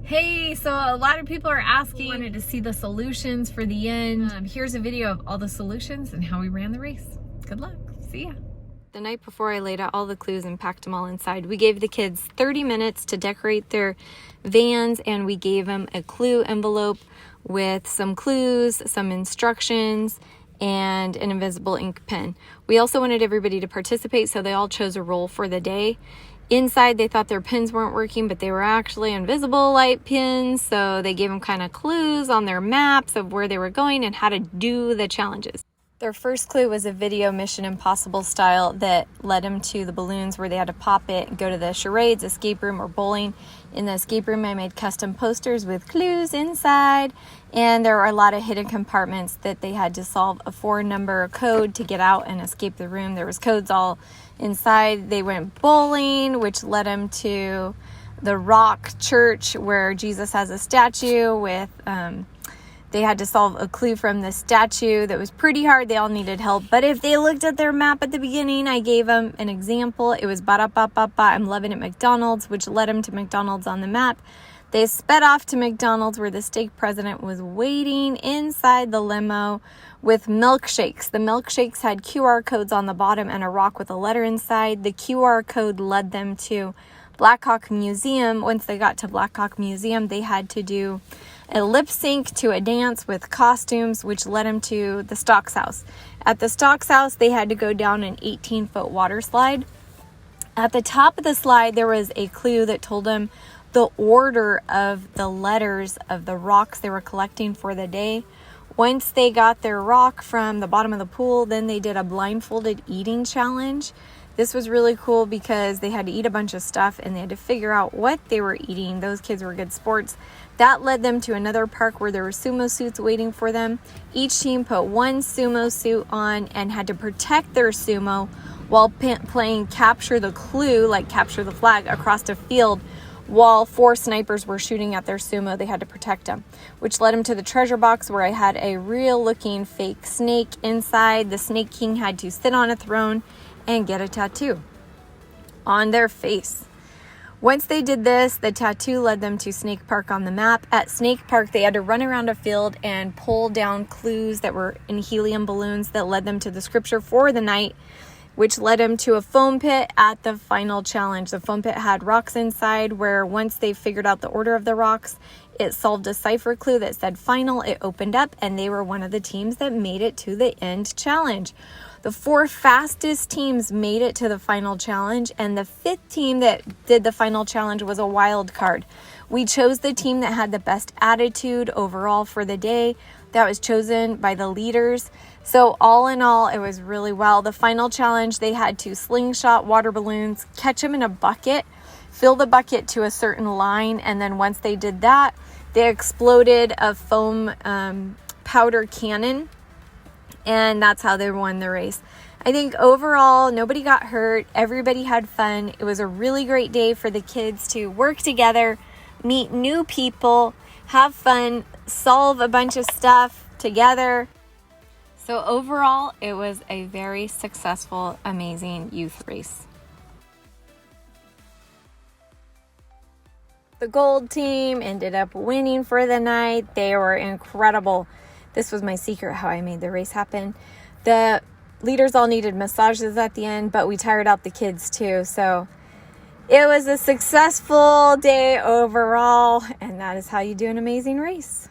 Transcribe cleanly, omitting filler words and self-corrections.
Hey, so a lot of people are asking, wanted to see the solutions for the end. Here's a video of all the solutions and how we ran the race. Good luck. See ya. The night before, I laid out all the clues and packed them all inside. We gave the kids 30 minutes to decorate their vans, and we gave them a clue envelope with some clues, some instructions, and an invisible ink pen. We also wanted everybody to participate, so they all chose a role for the day. Inside, they thought their pins weren't working, but they were actually invisible light pins, so they gave them kind of clues on their maps of where they were going and how to do the challenges. Their first clue was a video Mission Impossible style that led them to the balloons where they had to pop it and go to the charades, escape room, or bowling. In the escape room, I made custom posters with clues inside, and there were a lot of hidden compartments that they had to solve a 4-number code to get out and escape the room. There was codes all inside. They went bowling, which led them to the rock church where Jesus has a statue with they had to solve a clue from the statue that was pretty hard. They all needed help. But if they looked at their map at the beginning, I gave them an example. It was ba-da-ba-ba-ba, I'm loving it McDonald's, which led them to McDonald's on the map. They sped off to McDonald's where the stake president was waiting inside the limo with milkshakes. The milkshakes had QR codes on the bottom and a rock with a letter inside. The QR code led them to Blackhawk Museum. Once they got to Blackhawk Museum, they had to do a lip sync to a dance with costumes, which led them to the Stocks House. At the Stocks House, they had to go down an 18-foot water slide. At the top of the slide, there was a clue that told them the order of the letters of the rocks they were collecting for the day. Once they got their rock from the bottom of the pool, then they did a blindfolded eating challenge. This was really cool because they had to eat a bunch of stuff and they had to figure out what they were eating. Those kids were good sports. That led them to another park where there were sumo suits waiting for them. Each team put one sumo suit on and had to protect their sumo while playing capture the clue, like capture the flag, across a field while 4 snipers were shooting at their sumo. They had to protect them, which led them to the treasure box where I had a real looking fake snake inside. The Snake King had to sit on a throne and get a tattoo on their face. Once they did this, the tattoo led them to Snake Park on the map. At Snake Park, they had to run around a field and pull down clues that were in helium balloons that led them to the scripture for the night, which led them to a foam pit at the final challenge. The foam pit had rocks inside where once they figured out the order of the rocks, it solved a cipher clue that said final. It opened up and they were one of the teams that made it to the end challenge. The 4 fastest teams made it to the final challenge, and the 5th team that did the final challenge was a wild card. We chose the team that had the best attitude overall for the day. That was chosen by the leaders. So all in all, it was really well. The final challenge, they had to slingshot water balloons, catch them in a bucket, fill the bucket to a certain line, and then once they did that, they exploded a foam powder cannon, and that's how they won the race. I think overall, nobody got hurt. Everybody had fun. It was a really great day for the kids to work together, meet new people, have fun, solve a bunch of stuff together. So overall, it was a very successful, amazing youth race. The gold team ended up winning for the night. They were incredible. This was my secret how I made the race happen. The leaders all needed massages at the end, but we tired out the kids too. So it was a successful day overall, and that is how you do an amazing race.